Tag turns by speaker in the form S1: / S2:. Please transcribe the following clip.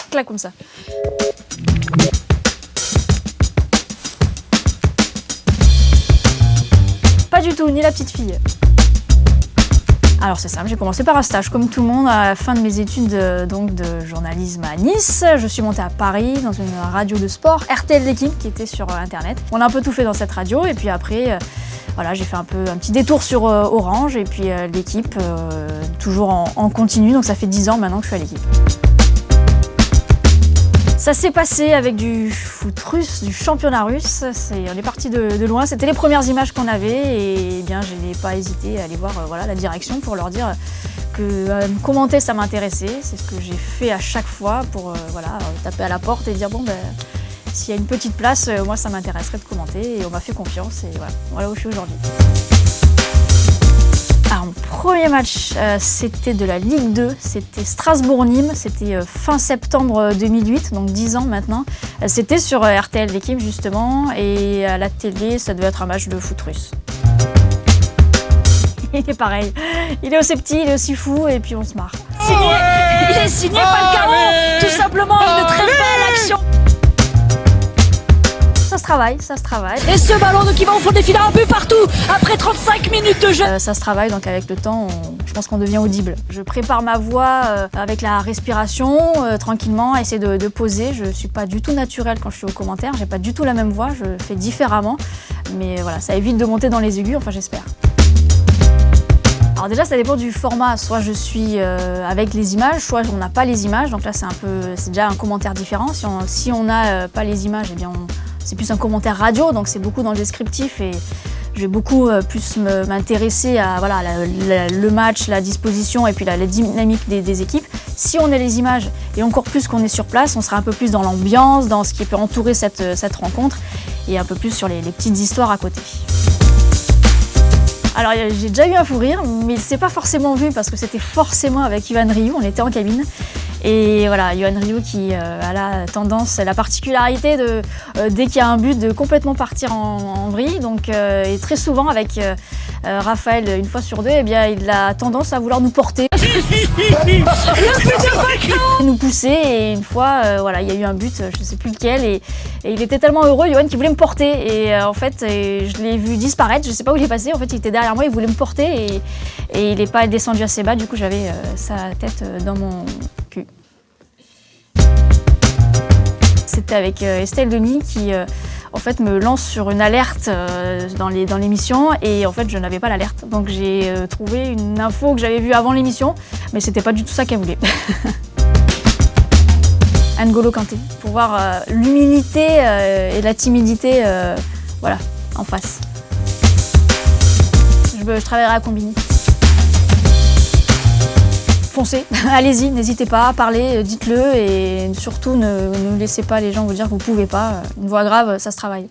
S1: clac comme ça. Pas du tout, ni la petite fille. Alors c'est simple, j'ai commencé par un stage comme tout le monde à la fin de mes études donc de journalisme à Nice. Je suis montée à Paris dans une radio de sport, RTL L'équipe qui était sur internet. On a un peu tout fait dans cette radio et puis après voilà, j'ai fait un petit détour sur Orange et puis l'équipe toujours en continu, donc ça fait 10 ans maintenant que je suis à l'équipe. Ça s'est passé avec du foot russe, du championnat russe. On est parti de loin. C'était les premières images qu'on avait et bien, je n'ai pas hésité à aller voir voilà, la direction pour leur dire que me commenter, ça m'intéressait. C'est ce que j'ai fait à chaque fois pour voilà, taper à la porte et dire bon, ben, s'il y a une petite place, moi, ça m'intéresserait de commenter. Et on m'a fait confiance et voilà où je suis aujourd'hui. Alors, mon premier match, c'était de la Ligue 2, c'était Strasbourg-Nîmes, c'était fin septembre 2008, donc 10 ans maintenant. C'était sur RTL L'équipe justement, et à la télé, ça devait être un match de foot russe. Il est pareil, il est aussi petit, il est aussi fou, et puis on se marre. Il est signé Falcao, tout simplement, une très belle action. Ça se travaille. Et ce ballon qui va au fond des filets, un but partout après 35 minutes de jeu. Ça se travaille, donc avec le temps, je pense qu'on devient audible. Je prépare ma voix avec la respiration, tranquillement, essayer de poser. Je suis pas du tout naturelle quand je suis au commentaire, j'ai pas du tout la même voix, je fais différemment. Mais voilà, ça évite de monter dans les aigus, enfin j'espère. Alors déjà, ça dépend du format. Soit je suis avec les images, soit on n'a pas les images. Donc là, c'est déjà un commentaire différent. Si on n'a pas les images, eh bien c'est plus un commentaire radio, donc c'est beaucoup dans le descriptif et je vais beaucoup plus m'intéresser à voilà, le match, la disposition et puis la dynamique des équipes. Si on a les images et encore plus qu'on est sur place, on sera un peu plus dans l'ambiance, dans ce qui peut entourer cette rencontre et un peu plus sur les petites histoires à côté. Alors j'ai déjà eu un fou rire, mais il ne s'est pas forcément vu parce que c'était forcément avec Yohan Ryu, on était en cabine. Et voilà, Yohan Ryu qui a la particularité de, dès qu'il y a un but, de complètement partir en vrille. Donc, et très souvent avec Raphaël, une fois sur deux, eh bien, il a tendance à vouloir nous porter. Nous pousser et une fois, voilà, il y a eu un but, je ne sais plus lequel, et il était tellement heureux, Yohan, qu'il voulait me porter. Et en fait, je l'ai vu disparaître, je ne sais pas où il est passé, en fait, il était derrière moi, il voulait me porter et il n'est pas descendu assez bas, du coup, j'avais sa tête dans mon cul. C'était avec Estelle Denis qui en fait me lance sur une alerte dans l'émission et en fait je n'avais pas l'alerte. Donc j'ai trouvé une info que j'avais vue avant l'émission, mais c'était pas du tout ça qu'elle voulait. N'Golo Kanté, pour voir l'humilité et la timidité voilà, en face. Je travaillerai à Combini. Foncez, allez-y, n'hésitez pas, parlez, dites-le et surtout ne laissez pas les gens vous dire que vous ne pouvez pas. Une voix grave, ça se travaille.